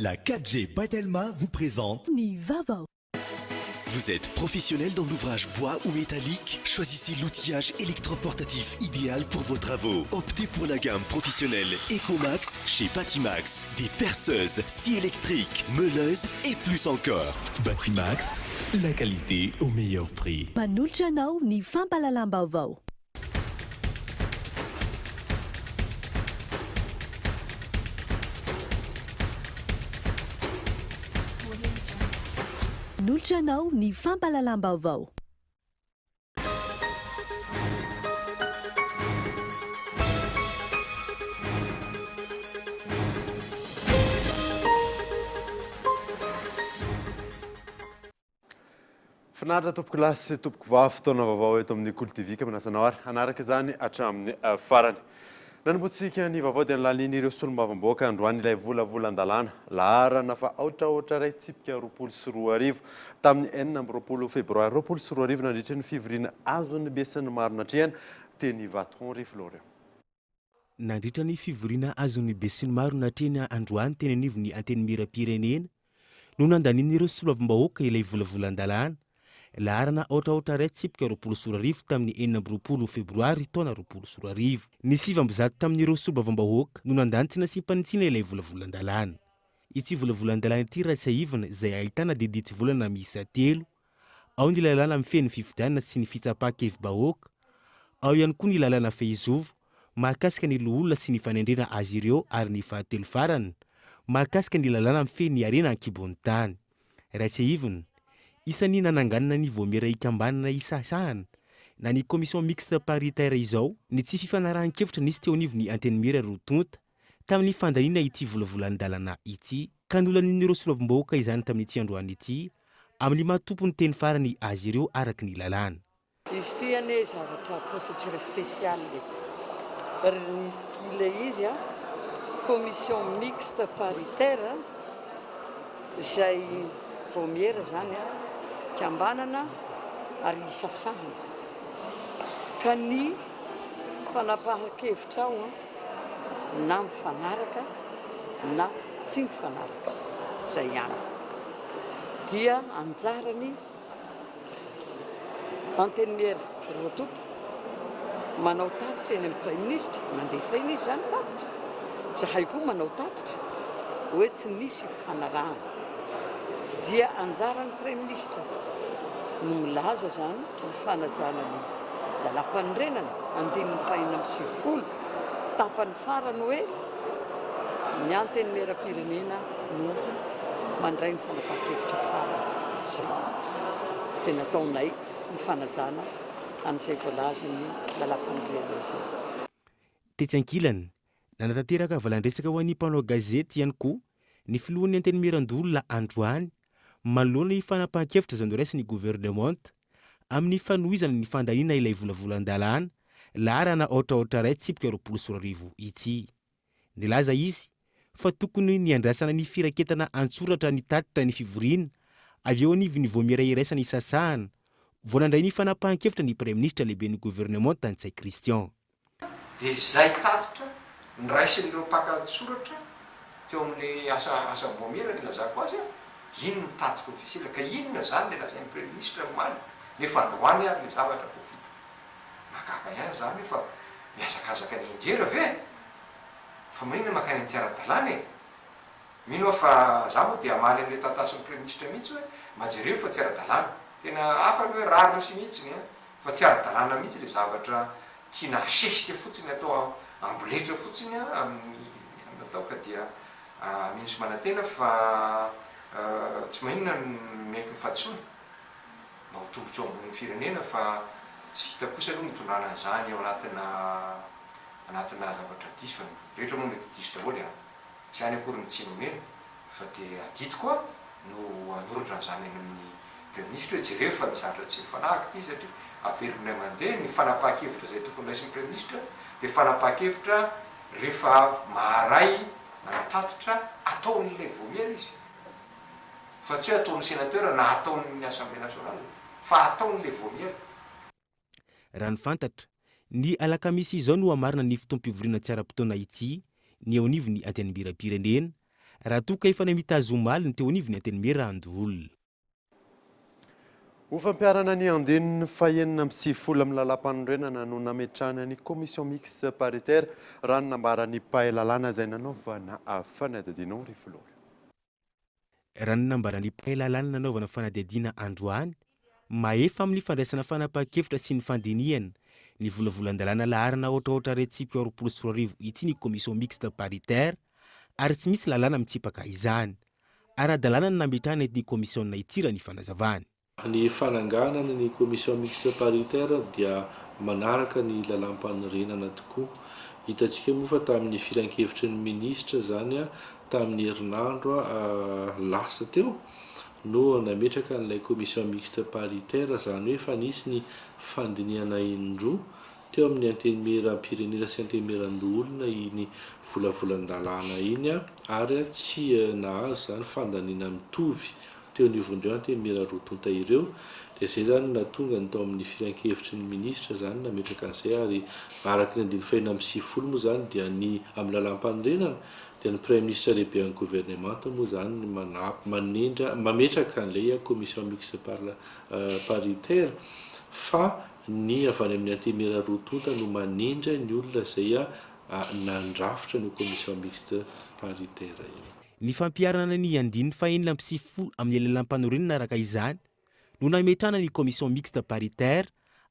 La 4G Batelma vous présente Nivava. Vous êtes professionnel dans l'ouvrage bois ou métallique? Choisissez l'outillage électroportatif idéal pour vos travaux. Optez pour la gamme professionnelle Ecomax chez Batimax. Des perceuses, scies électriques, meuleuses et plus encore. Batimax, la qualité au meilleur prix. Manolotra anao ny fampalalam-baovao. Manolotra anao ny fampalalam-baovao. Finaritra tompoko lasy sy tompoko vavy fotoana vaovao eto amin'ny Kolo TV ka manasanao ary hanaraka izany hatramin'ny farany. Nanomboantsika ny vaovao dia nalanin'ireo solombavamboaka androany ilay volavolan-dalàna laharana fa ohatraohatra ray tsipika 24 tamin'ny 4 febroary 24 nandritra ny fivoriana azon'ny besin'ny maronatrehana teny Vaton Riflorian. Nandritra ny fivoriana azon'ny besin'ny maronatrehana androany teny anivon'ny anteny miram-pirenena no nandanin'ireo solombavamboaka ilay volavolan-dalàna laharana ohatraohatra ray tsipika 24 tamin'ny 4 febroary taona 24. Ny 7 tamin'ireo solombavambahoaka no nandanitsina sy mpanitsina ilay volavolan-dalàna. Ity volavolan-dalàna ity rasaivana izay ahitana diditsy volana miisa 3, ao ny lalàna mifeny fifidianana sy ny fitsapahakevim-bahoaka, ao ihany koa ny lalàna fehizovo mahakasika ny loholona sy ny fanendrena azy ireo, ary ny fahatelo farany mahakasika ny lalàna mifeny arena ankibon'ny tany. Rasaivana isan'ny nananganana ny voamera ikambanana isasahana na ny commission mixte paritaire izao ny tsy fifanarahan-kevitra nisy teo anivon'ny anteny mira rotonta tamin'ny fandaniana ity volavolan-dalàna ity, ka nolan'ireo solombavamboaka izany tamin'ity androany ity amin'ny mahatompony teny farany azy ireo araka ny lalàna. Izy ity ane zavatra procédure spéciale ilay izy commission mixte paritaire izay voamera zany kambanana ary isasahana ka ny fanapahan-kevitra ao na mifanaraka na tsy mifanaraka zay ihany dia anjarany anteniera roatota manao tatitra eny amin'ny prime ministre mandefa eny izy zany tatitra zahay koa manao tatitra hoe tsy nisy fanarahana dia anjaran'ny prime ministre no milaza zany ny fanajana ny lalam-panorenana 2020 tapany farany hoe ny anteny miram-pirenena no mandray ny fanapahan-kevitra farany zay tena taonay ny fanajana an'izay voalaza ny lalam-panorenana izay. Tetsy ankilany nanatanteraka valan-dresaka ho an'ny mpanao gazety ihany koa ny filohan'ny anteny miran-dolona androany manoloana ny fanapahan-kevitra izay noraisiny gouvernement amin'ny fanohizana ny fandaniana ilay volavolan-dalàna laharana ohatraohatra ray tsipika 24 ity. Nilaza izy fa tokony ny andrasana ny firaketana antsoratra ny tatitra ny fivoriana avy eo anivon'ny voamera iraisana isasahana vao nandray ny fanapahan-kevitra ny premier ministre lehibe ny gouvernement Tantsay Christian. Dia izay tatitra niraisin'ireo mpaka-tsoratra teo amin'ny asa voamera ny lazako azy ino ny tatitra ofisiela ka inona zany le lazain'ny premier ministre omaly nefa androany ary le zavatra ko vita mahagaga ihany zany fa miazakazaka ny injera ve fa maninona makany amin'ny tiara-dalàna e mino fa zaho dia amaly an'le tantasin'ny premier ministre mihitsy hoe majereo fa tsy ara-dalàna tena afaka hoe rarina sy mihitsiny fa tsy ara-dalàna mihitsy le zavatra tiana asesika fotsiny atao amboletra fotsiny amin'ny atao ka dia mihintsy manantena fa tsy maninona maiky mifatsona mba ho tombotsy eo ambonin'ny firenena fa tsy hita kosa aloha mitondrana an'izany ao anatina zavatra diso fa rehetra moa mety diso daholo tsy any akory mitsinonena fa dia adito koa no anoratra an'izany amin'ny premier ministre hoe jereo fa mizatra tsy mifanahaka ity satria averina mandeha ny fanapahan-kevitra zay tokony raisin'ny premier ministre dia fanapahan-kevitra rehefa maharay tatitra ataon'ilay voamera izy fa tsy hoe ataon'ny sénateur na ataon'ny assemblée nationale fa ataon'ilay voamera. Raha ny fantatra ny alakamisy izao no hamarina ny fotoam-pivoriana tsy ara-potoana ity ny eo anivon'ny anteny miram-pirenena raha toa ka efa namitazomaliny teo anivony Antenimera Andoholona. Ho fampiarana ny andininy fahenina amby 90 amin'ny lalam-panorenana no nametrahana ny commission mixte paritaire raha nambarany Pahelalana izay nanaovana fanadihadiana Rifolory. Raha nambarany Pahelalana nanaovana fanadihadiana androany, maefa amin'ny fandraisana fanapahan-kevitra sy ny fandinihana ny volavolan-dalàna laharana ohatraohatra retsipy 24 ity ny commission mixte paritaire ary tsy misy lalàna mitsipaka izany. Ara-dalàna ny nametrahana ny commission ity raha ny fanazavany. Ny fananganana ny commission mixte paritaire dia manaraka ny lalam-panorenana tokoa. Hitantsika moa fa tamin'ny filan-kevitry ny ministra zany tamin'ny herinandro lasa teo no nametraka n'ilay commission mixte paritaire zany hoe fa nisy ny fandinihana indroa teo amin'ny Antenimera-Pirenena sy Antenimera-Andoholona iny volavolan-dalàna iny ary tsy nahazo zany fandaniana mitovy teo nivondreo Antenimera rotonta ireo. Dia izay zany natonga ny tao amin'ny filan-kevitry ny ministra zany nametraka an'izay ary araka ny 95 moa zany dia ny amin'ny lalam-panorenana dia ny Premier Ministre lehibe amin'ny gouvernement moa zany mametraka an'ilay commission mixte paritaire fa ny avy any amin'ny Antenimera rotonta no manindra ny olona izay nandrafitra ny commission mixte paritaire io. Ny fampiarana ny andininy fahenina amby 90 amin'ny lalam-panorenana araka izany no nametrahana ny commission mixte paritaire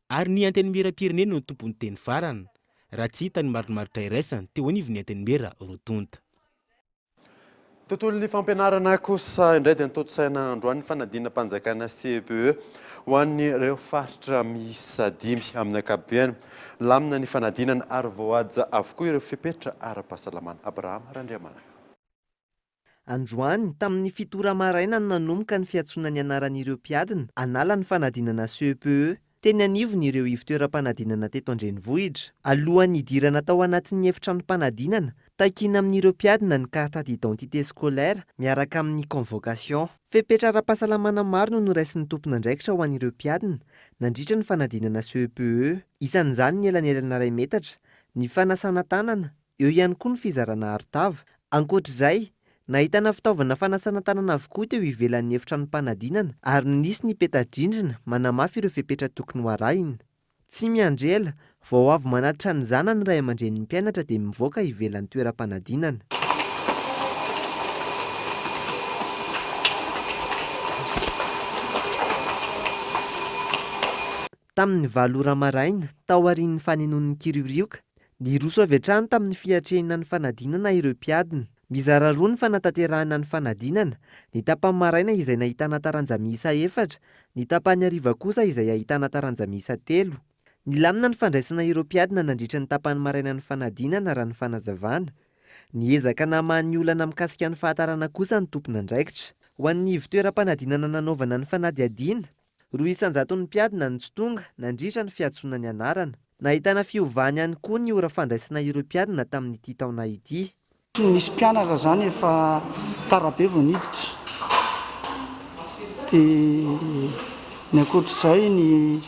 ary ny Antenimera-Pirenena no tompony teny farana raha tsy hita ny marimaritra iraisany teo anivony Antenimera rotonta. Tontolon'ny fampianarana kosa indray dia nitotsaina androany fanadina mpanjakana CPE ho an'ireo faritra miisa 5 amin'ny ankapobeny. Lamina ny fanadinana ary voahaja avokoa ireo fepetra ara-pahasalamana. Abraham Randriamana. Androany tamin'ny 7 maraina nanomboka ny fiantsonany anaran'ireo mpiadina anala ny fanadinana CPE. Teny anivony ireo ivon-toeram-panadinana teto Andrenivohitra. Alohan'ny hidirana tao anatin'ny efitrano-panadinana, takiana amin'ireo mpiadina ny carte d'identité scolaire miaraka amin'ny convocation. Fepetra ara-pahasalamana maro no noraisin'ny tompon'andraikitra ho an'ireo mpiadina nandritra ny fanadinana CPE. Isan'izany ny elanelana 2 metatra, ny fanasana tanana, eo ihany koa ny fizarana arotava. Ankoatr'izay, nahitana fitaovana fanasana tanana avokoa teo ivelan'ny efitrano-panadinana ary nisy ny peta-drindrina manamafy ireo fepetra tokony ho arahina. Tsy miandrela, vao avy manatitra ny zanany ray aman-dreniny mpianatra dia mivoaka ivelan'ny toeram-panadinana. Tamin'ny 7 ora maraina, tao aorian'ny fanenon'ny Kiriorioka, ny roso avy hatrany tamin'ny fiatrehana ny fanadinana ireo mpiadina. Mizara roa ny fanatanterahana ny fanadinana, ny tapany maraina izay nahitana taranja miisa 4, ny tapany hariva kosa izay ahitana taranja miisa 3. Ny lamina ny fandraisana ireo mpiadina nandritra ny tapany maraina ny fanadinana raha ny fanazavana. Ny ezaka namahan'ny olana mikasika ny fahatarana kosa ny tompon'andraikitra. Ho an'ny ivon-toeram-panadinana nanaovana ny fanadihadiana, 200 ny mpiadina ny tsy tonga nandritra ny fiantsonany anarana. Nahitana fiovany ihany koa ny ora fandraisana ireo mpiadina tamin'ity taona ity. Nisy mpianatra zany efa tarabe vao niditra. Dia ny ankoatr'izay ny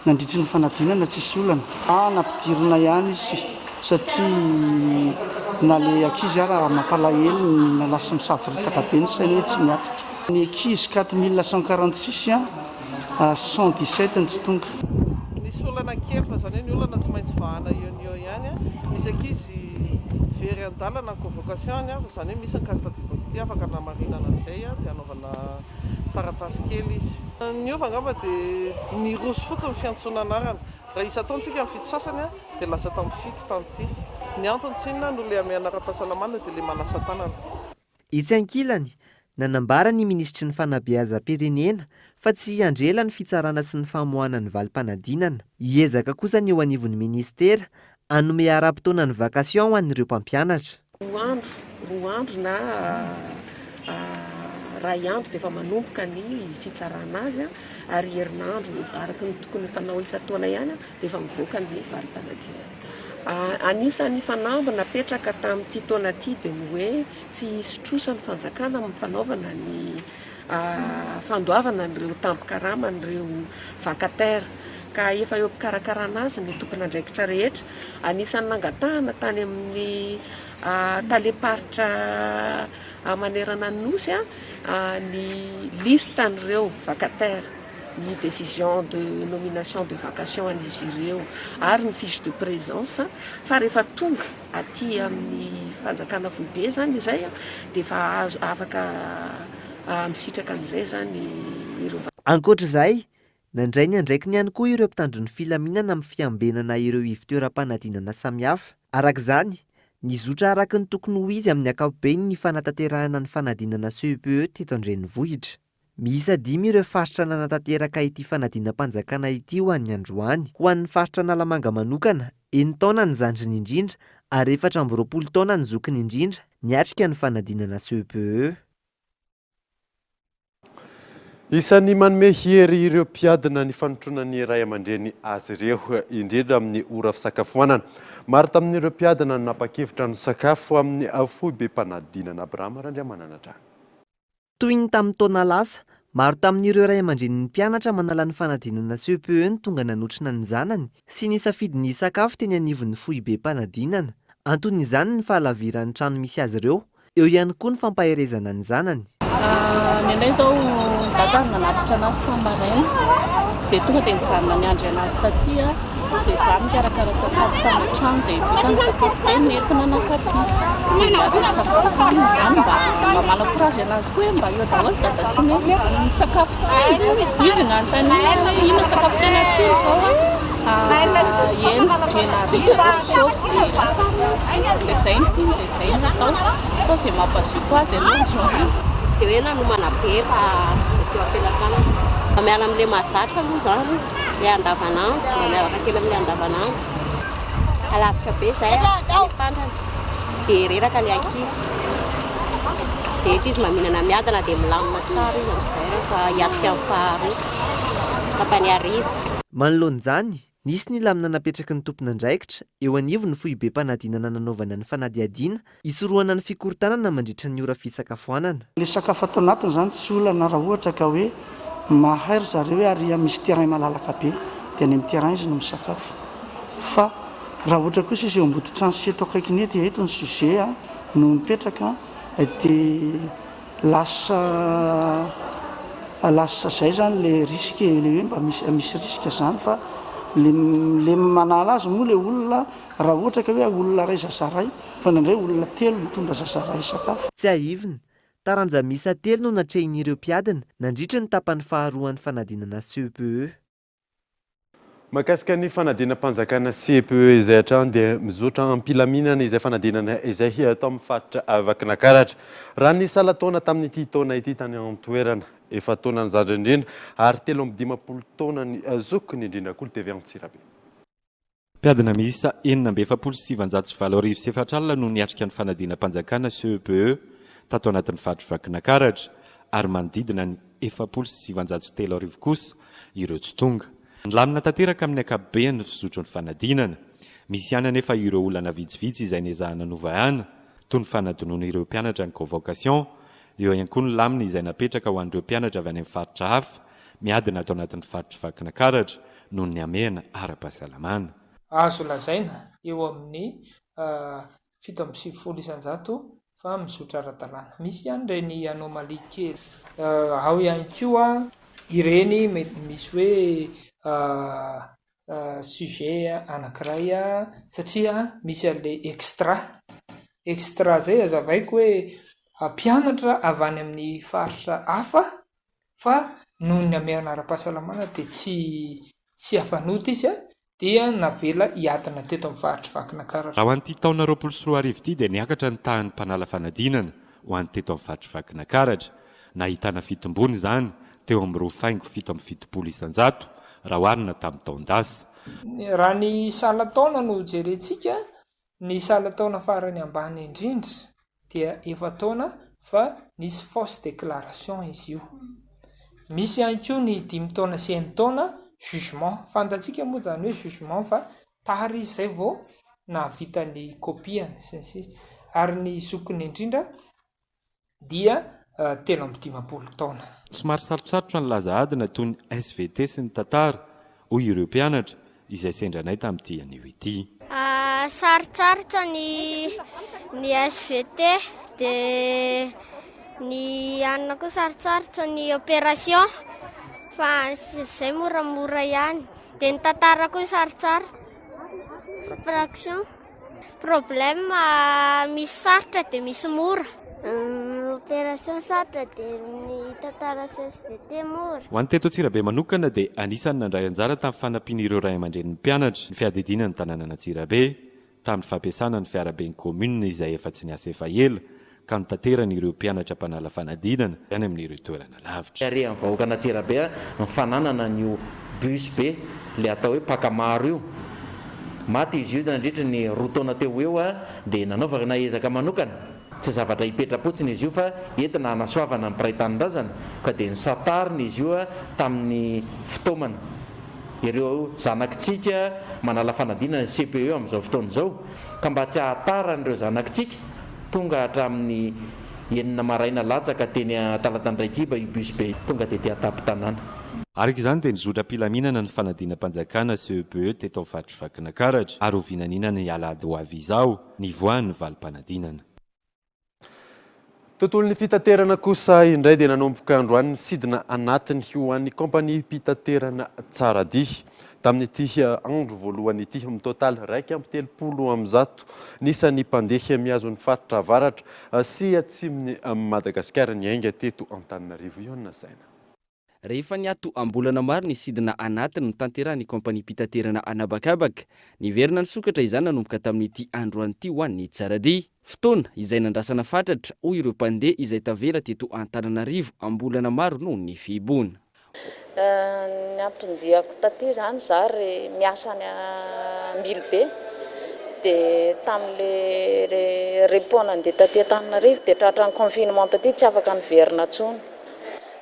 nandritra ny fanadinana tsisy olana. Nampidirina ihany izy satria na le ankizy ara mampalahelo nalasa misafiritaka be ny sainy hoe tsy miatrika. Ny ankizy 4146 117 ny tsy tonga. Nisy olana kely fa zany hoe ny olana tsy maintsy vahana eo ihany. Misy ankizy very an-dalana ny convocation zany hoe misy ny carte d'identité afaka namarinana an'izay dia anaovana taratasy kely izy. Ny ova angamba dia ny roso fotsiny fiantsona anarana. Raha isa taontsika amin'ny fito sasany dia lasa tamin'ny fito tamin'ity. Ny antony tsy inona no le ame anara-pahasalamana dia le manasa tanana. Itsy ankilany, nanambara ny ministry ny fanabeazam-pirenena fa tsy andrela ny fitsarana sy ny famoahana ny valim-panadinana. Hiezaka kosa ny eo anivon'ny ministera anome ara-potoana ny vakasion ho an'ireo mpampianatra. Roa andro na ray andro dia efa manomboka ny fitsarana azy ary herinandro araka ny tokony fanao isan-taona ihany dia efa mivoaka ny valim-panadinana. Anisan'ny fanambo napetraka tamin'ity taona ity dia ny hoe tsy sotrosa ny fanjakana amin'ny fanaovana ny fandoavana n'ireo tampo-karama n'ireo vacataire. Ka efa eo mpikarakarana azy ny tompon'andraikitra rehetra. Anisan'ny nangatahana tany amin'ny taleparitra manerana ny nosy ny listan'ireo vacataire, ny décision de nomination de vacation an'izy ireo ary ny fiche de présence fa rehefa tonga aty amin'ny fanjakana foibe zany izay dia efa azo afaka misitraka an'izay zany ireo. Ankoatr'izay, nandray ny andraikiny ihany koa ireo mpitandro ny filaminana amin'ny fiambenana ireo ivon-toeram-panadinana samihafa. Arak'izany, nizotra araky ny tokony ho izy amin'ny ankapobeny ny fanatanterahana ny fanadinana CEPE teto Andrenivohitra. Miisa 5 ireo faritra nanatanteraka ity fanadinam-panjakana ity ho an'ny androany. Ho an'ny faritra Analamanga manokana, 9 taona ny zandriny indrindra ary 420 taona ny zokiny indrindra niatrika ny fanadinana CEPE. Isan'ny manome hery ireo mpiadina ny fanotronan'ny ray aman-dreny azy ireo indrindra amin'ny ora fisakafoanana. Maro tamin'ireo mpiadina no napakevitra ny sakafo amin'ny foibe mpanadinana Abrahama Randriamananatra. Toy ny tamin'ny taona lasa, maro tamin'ireo ray aman-drenin'ny mpianatra manala ny fanadinana CEPE ny tonga nanotrina ny zanany sy nisafidy ny sakafo teny anivon'ny foibe mpanadinana. Anton'izany ny fahalaviran'ny trano misy azy ireo, eo ihany koa ny fampaherezana ny zanany. Ny anay zao dada nanatitra anazy tamaraina dia tonga dia nijanona niandry anazy taty dia za mikarakara sakafo tany an-trano dia vita ny sakafo dia nentina nakaty dia miaraka sakafo izany mba malakorazy anazy koa mba eo daholo dada sy ny sakafo izy nantany ina sakafo tena ty zao ena ritra saosy dia lasary azy dia zay ny tiany dia zay ny atao fa izay mampazoe koa azy ianandro. Dia hoe nanomana be fa teo am-pelakana miala amin'ilay mahazatra aloha zany ilay andavanandro mba miavaka kely amin'ilay andavanandro alavitra be izay pandrana dia reraka ilay ankizy dia eto izy maminana miadana dia milamina tsara izy amin'izay rehefa hiatrika amin'ny faharoa tapany hariva. Manoloan'izany, nisy ny lamina napetraky ny tompon'andraikitra eo anivon'ny foibe mpanadinana nanaovana ny fanadiadiana isorohana ny fikorontanana mandritra ny ora fisakafoanana. Le sakafo atao anatiny zany tsy olana raha ohatra ka hoe mahay zareo hoe ary misy terrain malalaka be dia any amin'ny terrain izy no misakafo. Fa raha ohatra kosa izy eo ambody trano sy eto akaikiny ety eto ny sujet no mipetraka dia lasa zay zany le risque le hoe mba misy risque zany fa le manala azy moa le olona raha ohatra ka hoe olona ray zazaray fa nandray olona 3 mitondra zazaray sakafo. Tsy aivina, taranja misa 3 no natrehin'ireo mpiadina nandritra ny tapany faharoan'ny fanadinana CEPE. Mahakasika ny fanadinam-panjakana CEPE izay hatrany dia mizotra ampilaminana izay fanadinana izay atao amin'ny faritra Vakinankaratra. Raha ny sala taona tamin'ity taona ity tany amin'ny toerana efa taona ny zandry indrindra ary 320 taona ny zokiny indrindra koa tevy Antsirabe. Mpiadina miisa 7,774 no niatrika ny fanadinam-panjakana CEPE tato anatin'ny faritra Vakinankaratra ary manodidina ny 7,703 kosa ireo tsy tonga. Nilamina tanteraka amin'ny ankapobeny ny fizotro ny fanadinana. Misy ihany anefa ireo olana vitsivitsy izay niezahana novahana toy ny fanadinoana ireo mpianatra ny convocation. Eo ihany koa ny lamina izay napetraka ho an'ireo mpianatra avy any amin'ny faritra hafa miadina atao anatin'ny faritra Vakinankaratra noho ny amena ara-pahasalamana. Azo lazaina eo amin'ny 770 isan-jato fa mizotra ara-dalàna. Misy ihany ireny anomalie kely. Ao ihany koa ireny misy hoe sujet anankiray satria misy an'ilay extra zay azavaiko hoe mpianatra avy any amin'ny faritra hafa fa noho ny amehana ara-pahasalamana dia tsy afanoty izy dia navela hiadina teto amin'ny faritra Vakinankaratra. Raha ho an'ity taona 2024 ity dia niakatra ny tahan'ny mpanala fanadinana ho an'ny teto amin'ny faritra Vakinankaratra. Nahitana fitombony izany teo amin'ny 2,770 isan-jato raha oharina tamin'ny taon-dasa. Raha ny sala taona no jerentsika, ny sala taona farany ambany indrindra dia 4 taona fa nisy fausse déclaration izy io. Misy ihany koa ny 5 taona sy 1 taona jugement. Fantatsika moa zany hoe jugement fa tary izy zay vao navita ny kopiany ary ny zokiny indrindra dia 350 taona. Somary sarotsarotra ny laza adina toy ny SVT sy ny tantara hoy ireo mpianatra izay sendranay tamin'ity anio ity. sarotsarotra ny SVT dia ny anona koa sarotsarotra ny opération fa zay moramora ihany dia ny tantara koa sarotsarotra fraction problème misy sarotra dia misy mora opération sarotra dia ny tantara SVT mora. Ho an'ny teto Antsirabe manokana dia anisan'ny nandray anjara tamin'ny fanampiana ireo ray aman-dren'ny mpianatra ny fiadidinany tanàna Antsirabe tamin'ny fampiasana ny fiaraben'ny komuna izay efa tsy niasa efa ela ka nitanterana ireo mpianatra mpanala fanadinana any amin'ireo toerana lavitra. Arehan'ny vahoaka Antsirabe mifananana n'io bus be le atao hoe pakamaro io. Maty izy io nandritra ny roa taona teo eo dia nanaovana ezaka manokana. Tsy zavatra hipetrapotsiny izy io fa entina hanasoavana ny mpiray-tanindrazana ka dia nisatarina izy io tamin'ny fitaomana. Ireo zanakitsika manala fanadinana ny CPE amin'izao fotoana izao ka mba tsy hahatarana ireo zanakitsika tonga hatramin'ny 9 maraina latsaka teny Talatandraikiba io bus be tonga dia te atapy-tanàna. Araka izany dia nizotra mpilaminana ny fanadina-mpanjakana CEPE teto amin'ny faritry Vakinankaratra ary ho vinaninana ny alahady ho avy izao ny voan'ny valim-panadinana. Tontolon'ny fitaterana kosa indray dia nanomboka androany ny sidina anatiny ho an'ny kompania mpitaterana Tsaradia. Tamin'ity andro voalohany ity amin'ny total 1.30 nisan'ny mpandeha miazo ny faritra avaratra sy atsimon'ny Madagasikara ny ainga teto Antananarivo. Iona Saina. Rehefa niato ambolana maro ny sidina anatiny no tanterahany kompania mpitaterana anabakabaka, niverina ny sokatra izany nanomboka tamin'ity androanyity ho an'ny Tsaradia. Fotoana izay nandrasana fatratra hoy ireo mpandeha izay tavela teto Antananarivo ambolana maro noho ny fihiboana. Ny ampindriako taty zany zary miasa any Ambilobe dia tamin'le repona andeha taty Antananarivo dia tratran'ny confinement taty tsy afaka niverina tsony.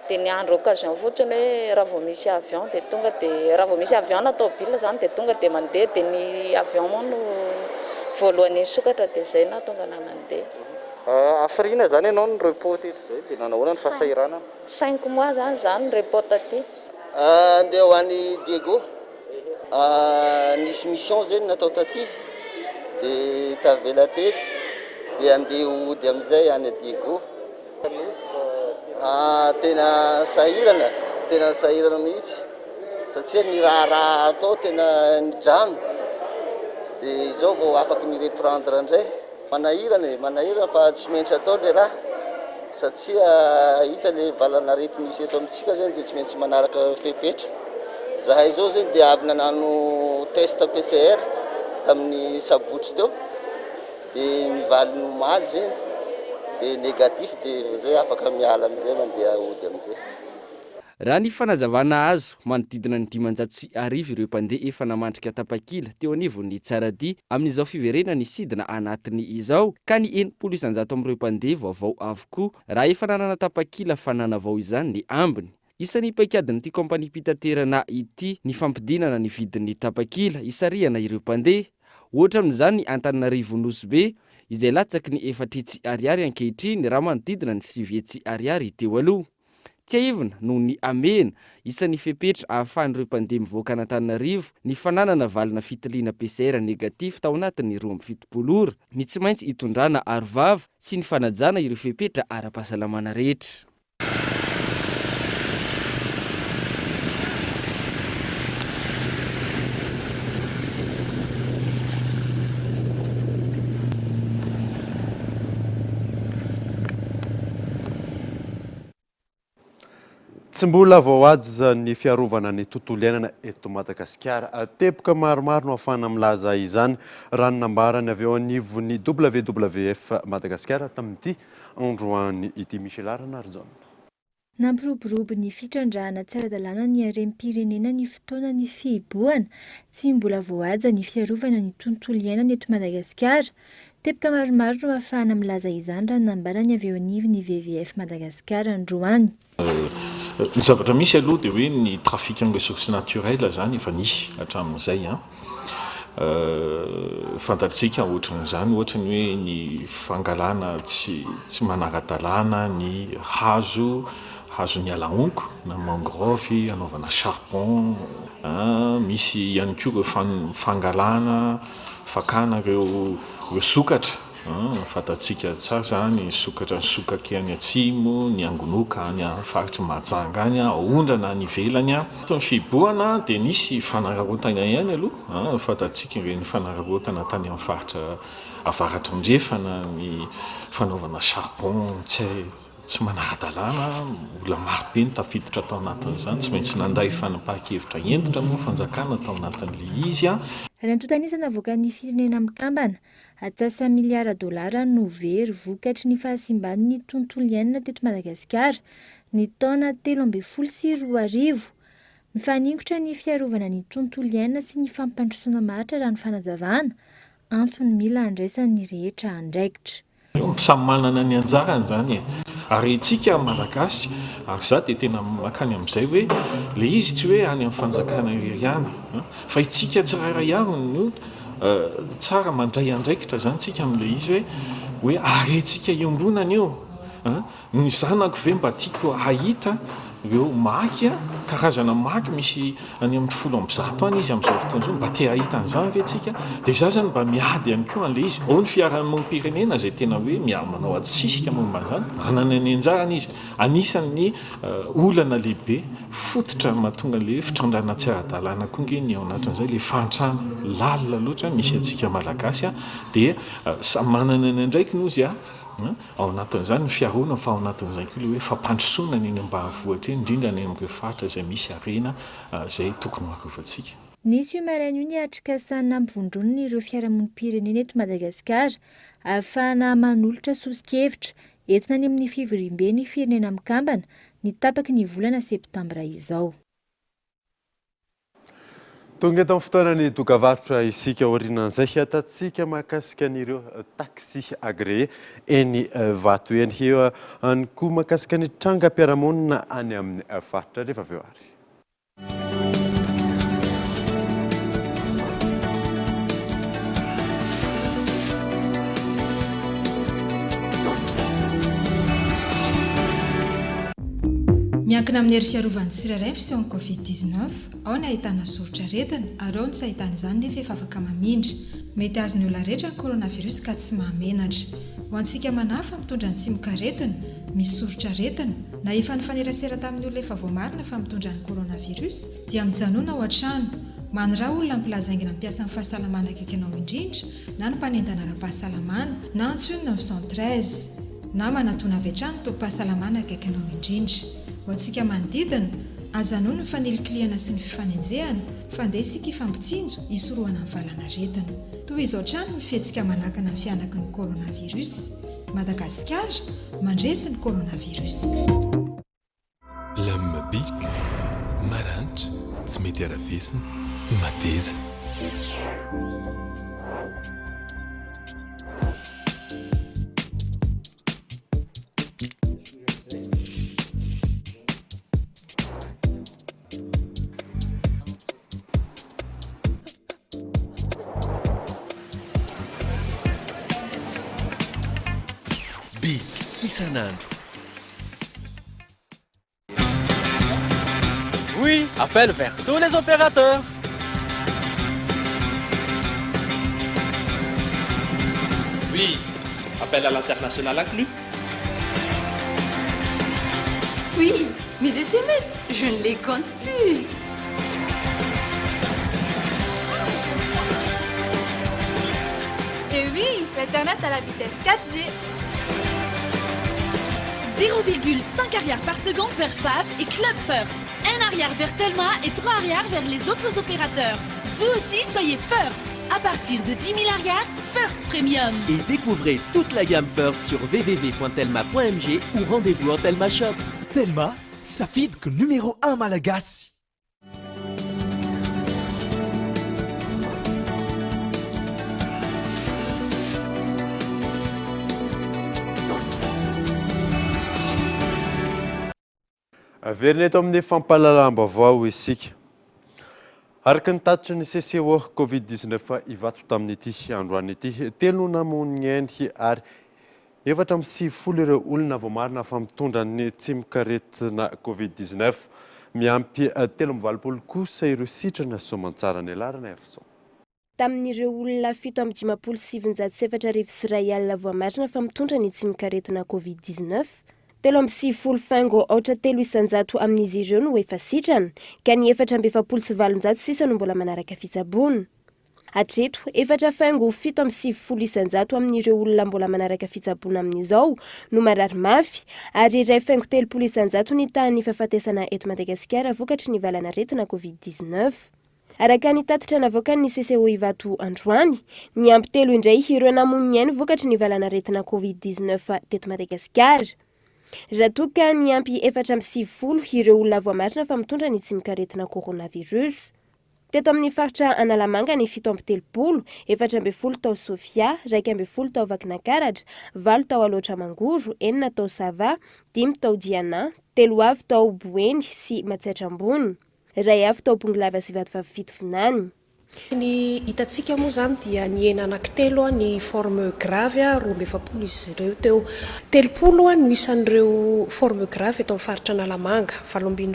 Dia ny andro occasion fotsiny hoe raha vao misy avion dia tonga dia raha vao misy avion na tômôbila zany dia tonga dia mandeha dia ny avion moa no voalohany sokatra dia zay na tonga nanandeha. Afrina zany ianao ny repos teto zay dia nanahoana ny fahasairana? 5 mois zany repos taty. Andeha ho an'ny Diego nisy mission zay natao taty dia tavela teto dia andeha hody amin'izay any Diego. Tena sahirana mihitsy satria ny raha atao tena nijano dia izao vao afaka mireprendre indray. Manahirana fa tsy maintsy atao le raha satria hita le valanarety misy eto amintsika zany dia tsy maintsy manaraka fepetra. Zahay izao zany dia avy nanano test PCR tamin'ny sabotsy teo dia mivaly nomaly zany dia négatif dia zay afaka miala amin'izay mandeha hody amin'izay. Raha ny fanazavana azo manodidina ny 500 ireo mpandeha efa namandrika tapakila teo anivon'ny Tsaradia amin'izao fiverena ny sidina anatiny izao ka ny 700 amin'ireo mpandeha vaovao avokoa raha efa nanana tapakila fanana vao izany ny ambiny. Isan'ny paikadin'ity kompania mpitaterana ity ny fampidinana ny vidin'ny tapakila isariana ireo mpandeha. Ohatra amin'izany ny Antananarivo Nosy izay latsaky ny 400 ariary ankehitriny raha manodidina ny 700 ariary teo aloha. Tsy aivina noho ny amena isan'ny fepetra ahafahan'ireo mpandeha mivoaka an'Antananarivo ny fananana valina fitiliana PCR négatif tao anatin'ny 27 ora ny tsy maintsy hitondrana arovava sy ny fanajana ireo fepetra ara-pahasalamana rehetra. Tsy mbola voahaja ny fiarovana ny tontolo iainana eto Madagasikara. Teboka maromaro no ahafana milaza izany raha nambarany avy eo anivon'ny WWF Madagasikara tamin'ity androany ity. Michel Arnarzon. Nampiroborobo ny fitrandrahana tsara-dalàna ny harem-pirenena ny fotoana ny fihiboana, tsy mbola voahaja ny fiarovana ny tontolo iainana eto Madagasikara. Teboka maromaro no ahafahana milaza izany raha nambarany avy eo anivon'ny WWF Madagasikara androany. Ny zavatra misy aloha dia hoe ny trafiquant ressources naturelles zany efa nisy hatramin'izay fantatsika ohatran'izany ohatra ny hoe ny fangalana tsy manara-dalàna ny hazo hazon'ny alaonko na mangrove anaovana charbon, misy ihany koa ireo fangalana fakana ireo sokatra, fatatsika tsara zany sokatra ny sokaka any atsimo, ny angonoka any faritra Mahajanga any aondrana any ivelany ny fiboana dia nisy fanararotana ihany aloha, fatatsika ireny fanararotana tany amin'ny faritra avaratra mindrefana ny fanaovana charbon tsy manara-dalàna, olona marobe ny tafiditra tao anatin'izany, tsy maintsy nanday fanapahan-kevitra entitra moa fanjakana tao anatin'ilay izy a. Raha ny tontanisana voakan'ny firenena mikambana, atsasa miliara dolara no very vokatry ny fahasimban'ny tontolo iainana teto Madagasikara ny taona 2014. Mifaningotra ny fiarovana ny tontolo iainana sy ny fampandrosoana maritra raha ny fanazavana, antony mila andraisan'ny rehetra andraikitra. Samy manana ny anjarany zany ary itsika malagasy ary za dia tena makany amin'izay hoe le izy tsy hoe any amin'ny fanjakana irery ihany fa itsika tsirairay avy no tsara mandray andraikitra zany tsika amin'le izy hoe arentsika iombonana io ny zanako ve mba tiako ahita ireo maky karazana maky misy any amin'ny 10 any izy amin'izao fotoana mba te ahita an'izany ve tsika dia za zany mba miady ihany koa an'le izy ao ny fiarahamonimpirenena zay tena hoe manao atsisika momba an'izany manana ny anjarany izy anisan'ny olana lehibe fototra mahatonga le fitrandrana tsy ara-dalàna koa nge ny ao anatin'izay le fantrana lalina loatra misy antsika malagasy dia samy manana ny andraiky noho izy ao anatin'izany ny fiarona fa ao anatin'izay koa le hoe fampandrosoana ny ambanivohitra eny indrindra ny amin'ireo faritra izay misy arena izay tokony harovatsika. Nisy io maraina io ny atrikasana ampivondronana ireo fiarahamonim-pirenena eto Madagasikara ahafahana manolotra sosokevitra entina ny amin'ny fivoriam-ben'ny firenena mikambana ny tapaky ny volana septambra izao. Tonga eto amin'ny fotoanany dokavarotra isika aorianan'izay atatsika mahakasika an'ireo taxi agré eny vato eny eo any koa mahakasika ny trangam-piarahamonina any amin'ny faritra rehefa avy eo ary. Miankina amin'ny hery fiarovany tsirairay ny fisehoan'ny Covid-19, ao ny ahitana soritra aretina ary ao ny tsy ahitana izany nefa efa afaka mamindra. Mety azon'ny olona rehetra ny coronavirus ka tsy mahamenatra. Ho antsika manafa mitondra ny tsimoka aretina, misy soritra aretina, na efa nifanerasera tamin'ny olona efa voamarina fa mitondra ny coronavirus, dia mijanona ao an-trano. Manora olona mpilazaingina mpiasa amin'ny fahasalamana akaiky anao indrindra, na ny mpanendana ara-pahasalamana, na antsonina ny 113, na manatona avy hatrany tompom-pahasalamana akaiky anao indrindra. Ho antsika manodidina, ajanona ny fanilikiliana sy ny fifanenjehana, fa andeha isika ifampitsinjo hisoroana amin'ny valanaretina. Toy izao trano ny fihetsika manakana ny fianaky ny coronavirus. Madagasikara, mandresy ny coronavirus. Lame bic, maranitra, tsy mety aravesina, mateza. Oui, appel vers tous les opérateurs. Oui, appel à l'international inclus. Oui, mes SMS, je ne les compte plus. Et oui, l'Internet à la vitesse 4G. 0,5 arrière par seconde vers FAF et Club First. 1 arrière vers Telma et 3 arrière vers les autres opérateurs. Vous aussi, soyez First. À partir de 10 000 arrières, First Premium. Et découvrez toute la gamme First sur www.telma.mg ou rendez-vous en Telma Shop. Telma, sa fidque numéro 1 Malagasy. Averina eto amin'ny fampahalalam-baovao isika. Araka ny tatitra ny CCO Covid-19 ivato tamin'ity androany ity, telo namonina eny ary 770 ireo olona vao marina fa mitondra ny tsimikaretina Covid-19. Miampy 320 kosa ireo sitrana soamantsara ny alarana efso. Tamin'ireo olona 7,774 voamarina fa mitondra ny tsimikaretina Covid-19, 370 faingo aotra 300 amin'izy ireo no efa sitrana, ka ny 470 sisa no mbola manaraka fitsaboana. Hatreto, 4 faingo 770 amin'ireo olona mbola manaraka fitsaboana amin'izao no marary mafy, ary 2 faingo 300 ny tany fahafatesana eto Madagasikara vokatry ny valanaretina Covid-19. Araka ny tatitra navoaka ny CCO Ivato androany, ny ampy 3 indray ireo namoniny vokatry ny valanaretina Covid-19 teto Madagasikara. Raha toa ka ny ampy 470 ireo olona voamarina fa mitondra ny tsimikaretina coronavirus. Teto amin'ny faritra Analamanga ny 730, 420 tao Sofia, 120 tao Vakinankaratra, 8 tao Alotra Mangoro, 9 tao Sava, 5 tao Diana, 3 tao Boeny sy Matsiatrambony, 2 tao Bongolava sy Vatovavy Finany. Ny hitantsika moa zany dia ny hena anankitelo ny forme grave 270 izy ireo teo. 30 no isan'ireo forme grave eto amin'ny faritra Analamanga, 70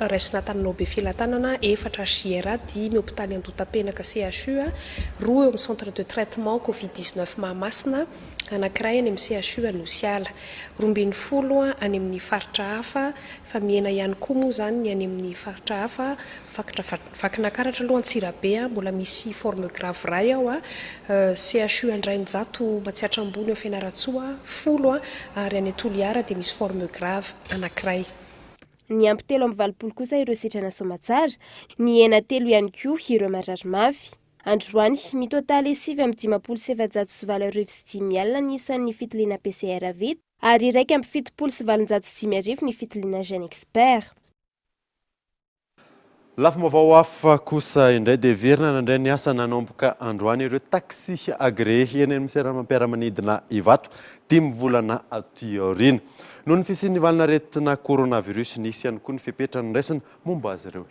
Raisina Tananao be Filatanana, 4 Siera, 10 hôpitaly Andotapenaka CHU, 2 eo amin'ny centre de traitement Covid-19 Mahamasina, anankiray any amin'ny CHU Anosiala, 20 any amin'ny faritra hafa, fa mihena ihany koa moa zany ny any amin'ny faritra hafa, Vakinankaratra aloha Antsirabe mbola misy forme grave ray ao CHU Andrainjato Matsiatrambony ao Fianaratsoa 10 ary any Toliara dia misy forme grave anankiray. Ny ampy 320 kosa ireo sitrana soamantsara, ny hena 3 ihany koa ireo marary mafy. Androany, mitotaly 770 alina ny isan'ny fitiliana PCR vita, ary 770 ny fitiliana Gene Expert. Lafim-baovao hafa kosa indray dia verina nandray ny asa nanomboka androany ireo taxi agré eny amin'ny seranam-piaramanidina Ivato 5 volana aty aoriana. Noho ny fisian'ny valanaretina coronavirus nisy ihany koa ny fipetrany raisina momba azy ireo.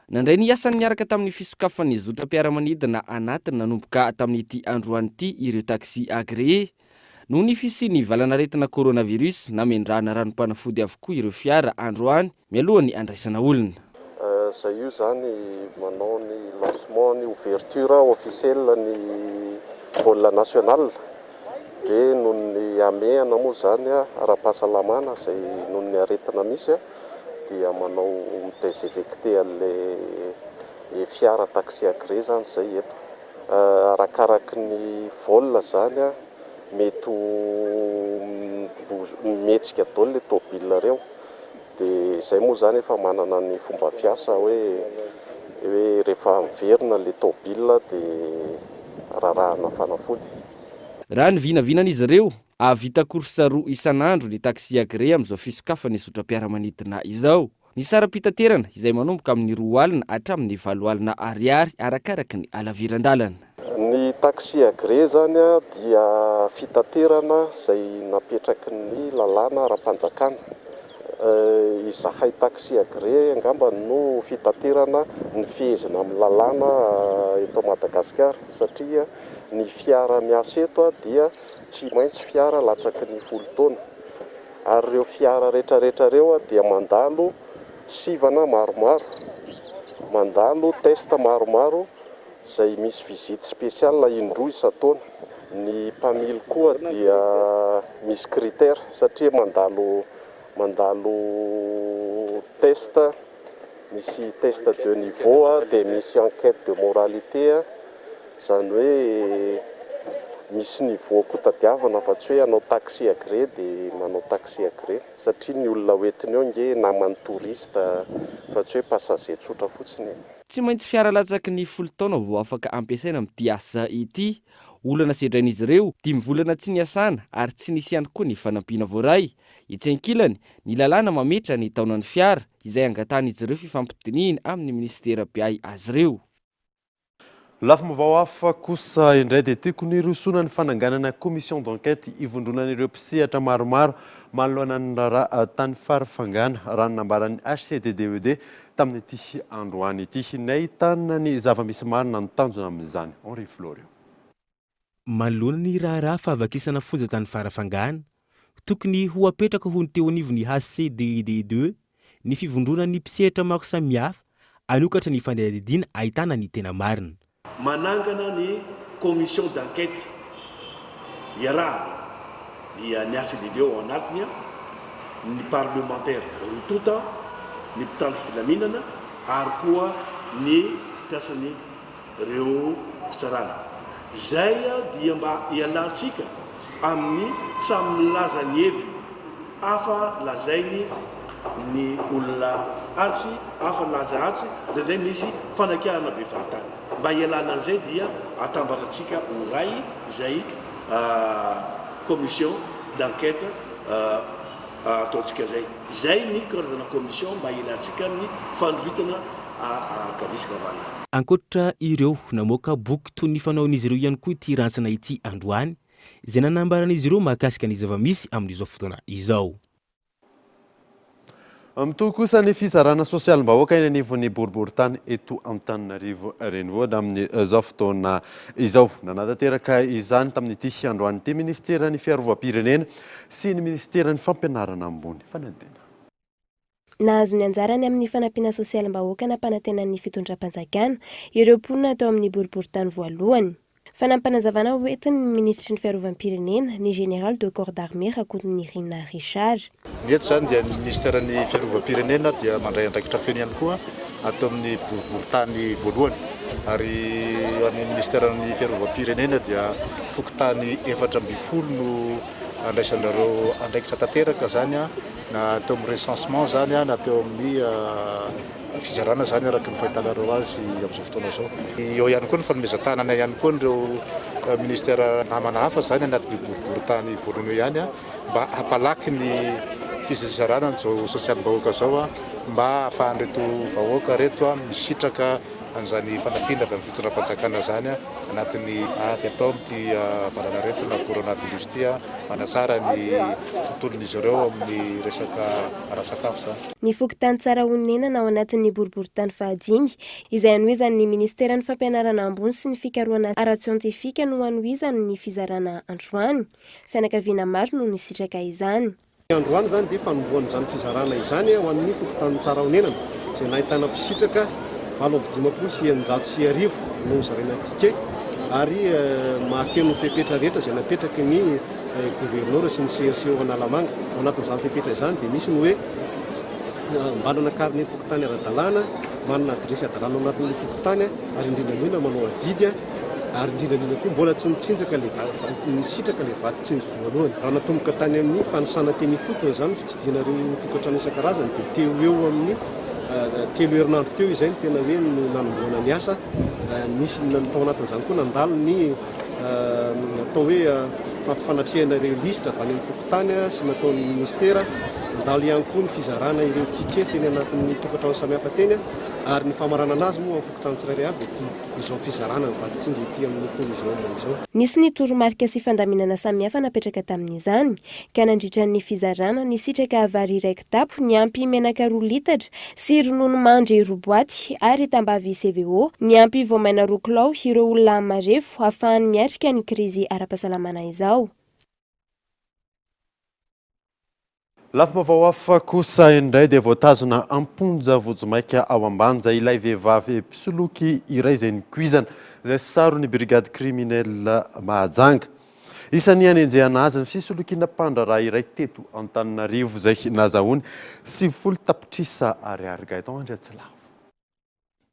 Nandray ny asany niaraka tamin'ny fisokafan'ny zotra-piaramanidina anatiny nanomboka tamin'ity androany ity ireo taxi agré. Noho ny fisian'ny valanaretina coronavirus namendrana ranom-panafody avokoa ireo fiara androany mialohany andraisana olona. Zay io zany manao ny lancement ny ouverture officielle ny vol national dia noho ny amehana moa zany ara-pahasalamana zay noho ny aretina misy dia manao désinfecté le fiara taxi agré zany zay eto. Arakaraky ny vol zany mety metsika daholo le tôbila reo. Dia izay moa zany efa manana ny fomba fiasa hoe rehefa miverina le tôbila dia rarahana fanafody. Raha ny vinavinan'izy ireo, avita korsa roa isan'andro ny taxi agré amin'izao fisokafany zotra-piaramanidina izao. Ny sara-pitaterana izay manomboka amin'ny 2 alina hatramin'ny 7 alina ariary arakaraky ny alaviran-dalana. Ny taxi agré zany dia fitaterana izay napetraky ny lalàna ara-panjakana. Izahay taxi agré angamba no fitaterana ny fehezina amin'ny lalàna eto Madagasikara satria ny fiara miasa eto dia tsy maintsy fiara latsaky ny 10 taona. Ary ireo fiara rehetrarehetra reo dia mandalo sivana maromaro, mandalo test maromaro izay misy visite spéciale indroa isa-taona. Ny mpamily koa dia misy critère satria mandalo test, misy test de niveau dia misy enquête de moralité, zany hoe misy niveau koa tadiavana fa tsy hoe anao taxi agré dia manao taxi agré satria ny olona hoentiny eo nge namany touriste fa tsy hoe passager tsotra fotsiny. Tsy maintsy fiara latsaky ny 10 taona vao afaka ampiasaina amin'ity asa ity. Olana sedrain'izy ireo 5 volana tsy niasana ary tsy nisy ihany koa ny fanampiana voaray. Hitsenkilany ny lalàna mametra ny taonan'ny fiara izay angatan'izy ireo fifampidininy amin'ny ministera piay azy ireo. Lafim-baovao hafa kosa indray dia tiako ny rosona ny fananganana commission d'enquête ivondronan'ireo mpisehatra maromaro manoloana ny raharaha tany farafangana raha nambaran'ny HCDDED tamin'ity androany ity. Ny ahitana ny zava-misy marina no tanjona amin'izany. Henri Florio. manoloana ny raharaha favakisana fonjatany farafangana tokony ho apetraka ho ny teo anivony HCDD2 ny fivondrona ny mpisehatra maro samihafa anokatra ny fanadihadiana ahitana ny tena marina. Manangana ny commission d'enquête iarahana dia ny HCDD ao anatiny ny parlementaire rotota ny mpitandro filaminana ary koa ny mpiasany reo fitsarana. Zay dia mba ialantsika amin'ny samy milaza ny heviny afa lazainy ny olona atsy afa laza atsy ndray misy fanakiahana be fahatany mba ialana an'izay dia atambatratsika ho ray zay commission d'enquête ataontsika zay ny karazana commission mba ialantsika amin'ny fandroitana kavisika avana. Ankoatra ireo namoaka boky toy ny fanaon'izy ireo ihany koa ity rantsana ity androany izay nanambaran'izy ireo mahakasika ny zava-misy amin'izao fotoana izao. Mitohy kosa ny fizarana sosialim-bahoaka eny anivon'ny boriboritany eto Antananarivo renivohitra amin'izao fotoana izao. Nanatanteraka izany tamin'ity androany ity ministeran'ny fiarovam-pirenena sy ny ministeran'ny fampianarana ambony fanadina. Nahazo ny anjarany amin'ny fanampiana sosialim-bahoaka nampanantenan'ny fitondram-panjakana ireo mponina atao amin'ny boriboritany voalohany. Fanampanazavana hoentiny ny ministry ny fiarovam-pirenena ny général de corps d'armée Rakotomirina Richard. Eto zany dia ny ministeran'ny fiarovam-pirenena dia mandray andraikitra feno ihany koa atao amin'ny boriboritany voalohany ary amin'ny ministeran'ny fiarovam-pirenena dia fokotany 420 no andraisanareo andraikitra tanteraka zany na atao amin'ny recensement zany na atao amin'ny fizarana zany araka ny fahitanareo azy amin'izao fotoana zao. Eo ihany koa ny fanomezan-tanana ihany koa ireo ministera namana hafa zany anatin'ny boriboritany voalohany ihany mba hampalaky ny fizarana n'izao sosialim-bahoaka zao mba ahafahan'ireto vahoaka reto misitraka an'izany fanampiana avy amin'ny fitondram-panjakana zany anatin'ny atao amin'ity varana reto na coronavirus ity manatsara ny tontolon'izy ireo amin'ny resaka ara-sakafo zany. Ny fokotany tsara onenana ao anatin'ny boriboritany fahadimy izay anohizan'ny ministeran'ny fampianarana ambony sy ny fikarohana ara-tsiantifika no anohizany ny fizarana androany. Fianakaviana maro no nisitraka izany. Androany zany dia fanomboana izany fizarana izany ho amin'ny fokotany tsara onenana izay nahitana mpisitraka 790 no zarena tike ary mahafeno fepetra rehetra izay napetraky ny gouverneur sy ny CRC ao Analamanga. Ao anatin'izany fepetra izany dia misy ny hoe mbalona karine fokotany ara-dalàna, manana adresy adalàna ao anatin'ny fokotany ary indrindrandrindra manao adidy ary indrindrandrindra koa mbola tsy nitsinjaka nisitraka le vatitsinjo voalohany. Raha natomboka tany amin'ny fanisana teny fotony izany fitsidihana ireo tokantrano isan-karazany dia teo eo amin'ny telo herinandro teo izay ny tena hoe no nanomboana ny asa. Misy natao anatin'izany koa nandalo ny atao hoe fampifanatrihana ireo listra avy any amin'ny fokotany sy nataon'ny ministera. Nandalo ihany koa ny fizarana ireo tike teny anatin'ny tokantrano samihafa teny ary ny famarana anazy moa amin'ny fokotany tsirairay avy izao fizarana ny vatitsinjo ety amin'ny toizao izao. Nisy ny toromarika sy fandaminana samihafa napetraka tamin'izany ka nandritran'ny fizarana nisitraka vary iraika tapo ny ampy menaka 2 litatra sy ronono mandry 2 boaty ary tambavy CVO ny ampy voamaina 2 kilao ireo olona marefo ahafahany miatrika ny krizy ara-pahasalamana izao. Lafim-baovao hafa kosa indray dia voatazona amponja vojomaika ao ambanja ilay vehivavy mpisoloky iray izay nikuizana izay saro ny brigade criminelle Mahajanga. Isan'ny anenjehana azy ny fisolokiana mpandraraha iray teto Antananarivo izay nazahoany 90 tapitrisa ariary gaeton Andriatsilavo.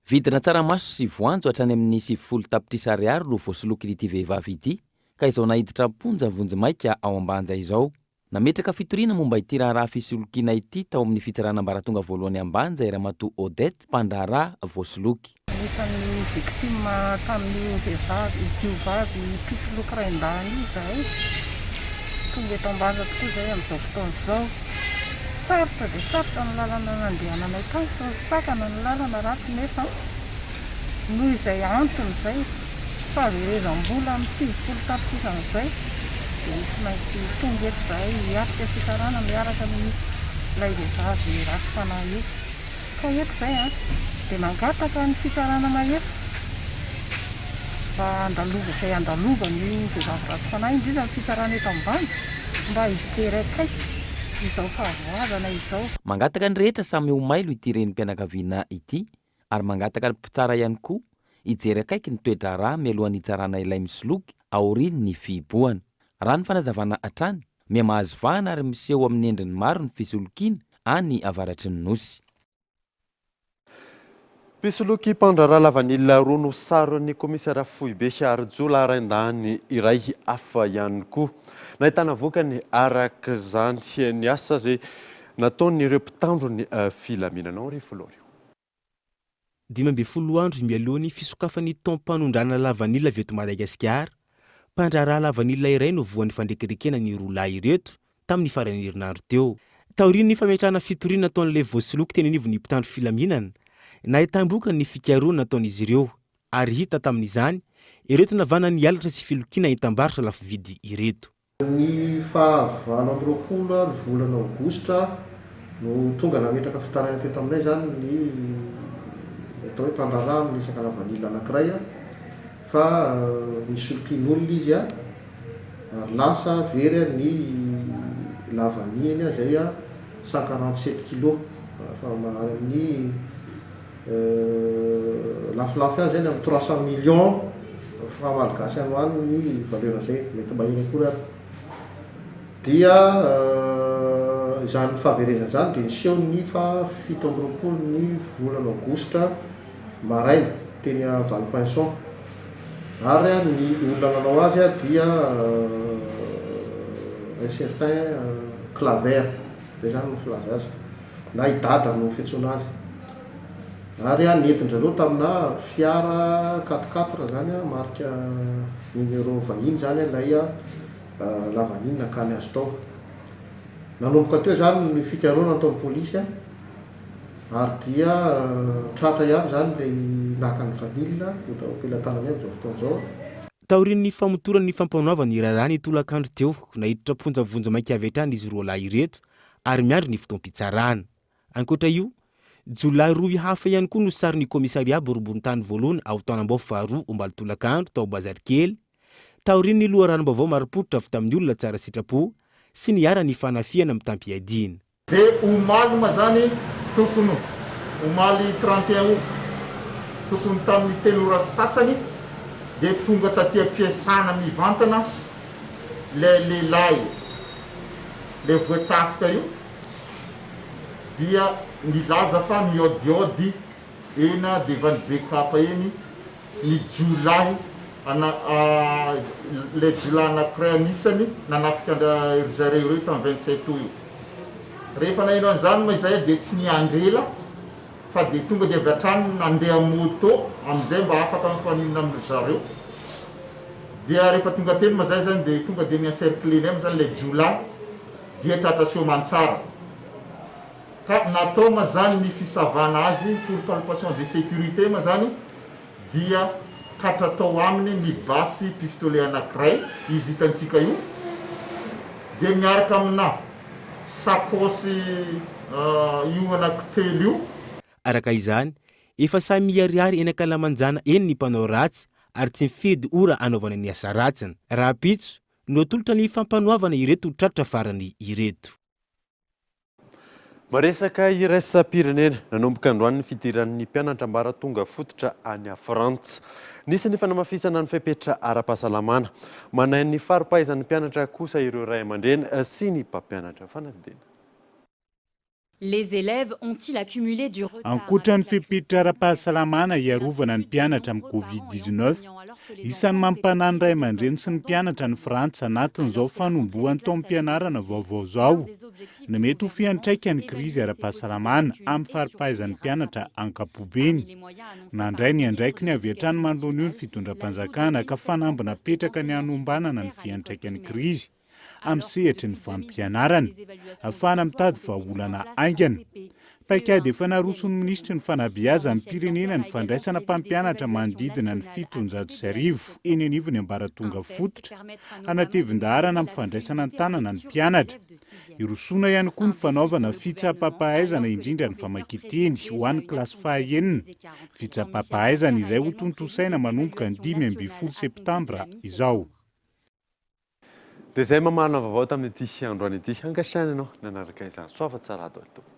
Vidina tsaramaso sy voanjo hatrany amin'ny 90 tapitrisa ariary no voasoloky ity vehivavy ity ka izao nahiditra amponja vonjomaika ao ambanja izao. Nametraka fitoriana momba ity raharaha fisolokiana ity tao amin'ny fitiranam-baratonga voalohany ambanja Ramatoa Odette mpandraraha voasoloky. Isan'ny victime tamin'ny vehivavy jiovavy mpisoloky ray-ndany izahay tonga eto ambanja tokoa izay amin'izao fotoana izao. Sarotra dia sarotra ny lalana nandehananay tany sy sakana ny lalana ratsy nefa noho izay antony izay fahaverezam-bola amin'ny 90 tapitrisa izay. Tsy maintsy tonga eto izahay hiatrika fitarana miaraka amin'ny ilay vehivavy ratsy fanahy io. Ka eto izay dia mangataka ny fitarana mahetra mba andalova izay andalova ny vehivavy ratsy fanahy indrindra ny fitsarana eto ambany mba hiziterakay izao fahavoazana izao. Mangataka ny rehetra samy ho mailo ity renim-pianakaviana ity ary mangataka ny mpitsara ihany koa hijery akaiky ny toetra rà mialohan'ny hitsarana ilay misoloky aoriny ny fihibohana. Raha ny fanazavana hatrany mia mahazo vahana ary miseho amin'ny endriny maro ny fisolokiana any avaratry ny nosy. Mpisoloky mpandrara lavanila roa no saron'ny komisara Foibe Arjola Arendany iray hafa ihany koa. Nahitana vokany araka izany ny asa izay nataon'ireo mpitandro ny filaminana Rifolorio. 12 andro mialohan'ny fisokafan'ny taom-panondrana lavanila avy eto Madagasikara, mpandrara lavanila iray no voan'ny fandrekerekena ny roa lahy ireto tamin'ny faran'ny herinandro teo. Taorian'ny fametrahana fitoriana nataon'ilay voasoloky teny anivon'ny mpitandro filaminana, nahitam-boka ny fikaroana nataon'izy ireo ary hita tamin'izany ireto navana ny alatra sy filokiana hitam-barotra lafo vidy ireto. Ny fahavalo amby roapolo ny volana aogositra no tonga nametraka fitarana teto aminay zany ny atao hoe mpandrara amin'ny resaka lavanila anankiray fa misolokian'olona izy ary lasa very ny lavaniany izay 147 kg fa amin'ny lafilafy azy zany amin'ny 300 millions fa malagasy any hoany ny valeur zay mety mbahiny akory ary dia izany fahaverezana zany dia niseho ny fa 7 amby roapolo ny volana aogositra maraina teny Valpinson ary ny olona nanao azy dia un certain Claver zay zany no filaza azy na idada no fiantsoana azy ary nentin-jareo tamina fiara 4x4 zany marika numéro vahiny zany ilay lavaniny nakany azy tao. Nanomboka teo zany ny fikaroana ataon'ny polisy ary dia tratra ihany zany ilay nakany vanilina opelatana amizao fotoana izao. Taorian'ny famotorany fampanaovana ny rarany tolakandro teo nahiditra ponjavonja mainka avy hatrany izy roa lahy ireto ary miandry ny fotoam-pitsarana. Ankoatra io, Jolahy roa hafa ihany koa no sarin'ny komisaria boriboritany voalohany ao taonam-bao faharoa ombaly tolakandro tao Bazarikely. Taorian'ny loharanom-baovao maripotra avy tamin'ny olona tsara sitrapo sy ny ara ny fanafiana mitampiadina. Dia omaly ma zany tokony omaly 31 août tokony tamin'ny 3 ora sasany dia tonga taty am-piasana mivantana lehilahy le voatafika io dia nilaza fa miodiody ena devany bekapa eny ny Jolahy le Jolahy anankiray anisany nanafika zareo ireo tamin'ny 27 io. Rehefa naheno an'izany ma izay dia tsy niangrela fa dia tonga dia avy hatrany nandeha moto amin'izay mba afaka mifaninana amin'ny zareo. Dia rehefa tonga teny ma zay zany dia tonga dia niencercleny am zany le Jolahy dia tratra seho mantsara. Ka natao ma zany ny fisavana azy pour palpation de sécurité ma zany dia katra tao aminy ny basy pistolet anankiray izy hitantsika io dia miaraka amina sakosy io anankitelo io. Araka izany, efa samy miariary eny ankalamanjana eny ny mpanao ratsy ary tsy mifidy ora anaovana ny asa ratsiny. Raha pitso no atolotra ny fampanoavana ireto tratra farany ireto. Maresaka iraisam-pirenena nanomboka androany ny fidiran'ny mpianatra mbara tonga fototra any Frantsa. Nisy ny fanamafisana ny fepetra ara-pahasalamana. Manay ny faripahaizan'ny mpianatra kosa ireo ray aman-dreny sy ny mpampianatra fanadina. Les élèves ont-ils accumulé du retard? Ankoatra ny fepetra ara-pahasalamana iarovana ny mpianatra amin'ny Covid-19, isan'ny mampanany ray aman-dreny sy ny mpianatra ny Frantsa anatin'izao fanombohan'ny taom-pianarana vaovao zao. Ny mety ho fiantraikany krizy ara-pahasalamana amin'ny faripahaizan'ny mpianatra ankapobeny. Nandray ny andraikiny avy hatrany manoloana io ny fitondram-panjakana ka fanambina petraka ny hanombanana ny fiantraikany krizy amin'ny sehatry ny fampianarana, ahafahana mitady vahaolana aingana. paikady efa naroson'ny minisitry ny fanabeazan'ny pirenena ny fandraisana mpampianatra manodidina ny 700 eny anivo ny ambaratonga fototra anatevin-daharana amin'ny fandraisana ny tanana ny mpianatra. Irosoana ihany koa ny fanaovana fitsapampahaizana indrindra ny famakiateny ho an'ny kilasy fahaenina. Fitsapampahaizana izay ho tontosaina manomboka ny 15 septambra izao. Dia izay mamarina vaovao tamin'ity androany ity, angasaina ianao nanaraka izany. Soava tsara daholo tompoko.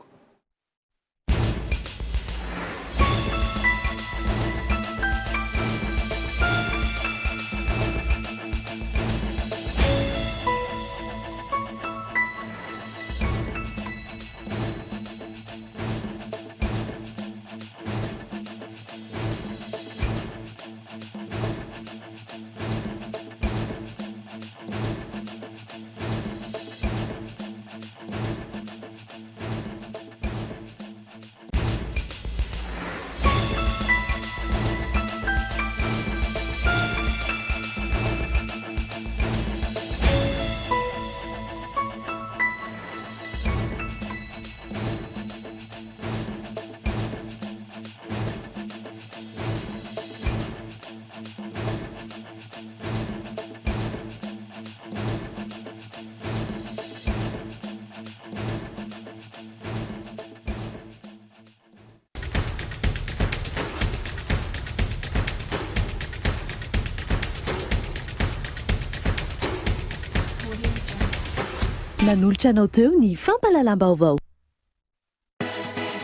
Nanolotra anao teo ny fampalalam-baovao.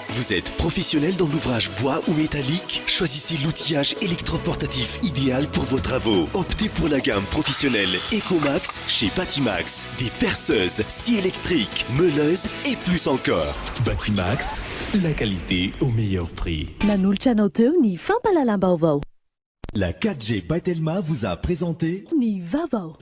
Vous êtes professionnel dans l'ouvrage bois ou métallique? Choisissez l'outillage électroportatif idéal pour vos travaux. Optez pour la gamme professionnelle Ecomax chez Batimax. Des perceuses, scies électriques, meuleuses et plus encore. Batimax, la qualité au meilleur prix. Nanolotra anao teo ny fampalalam-baovao. La 4G by Telma vous a présenté Ny vaovao.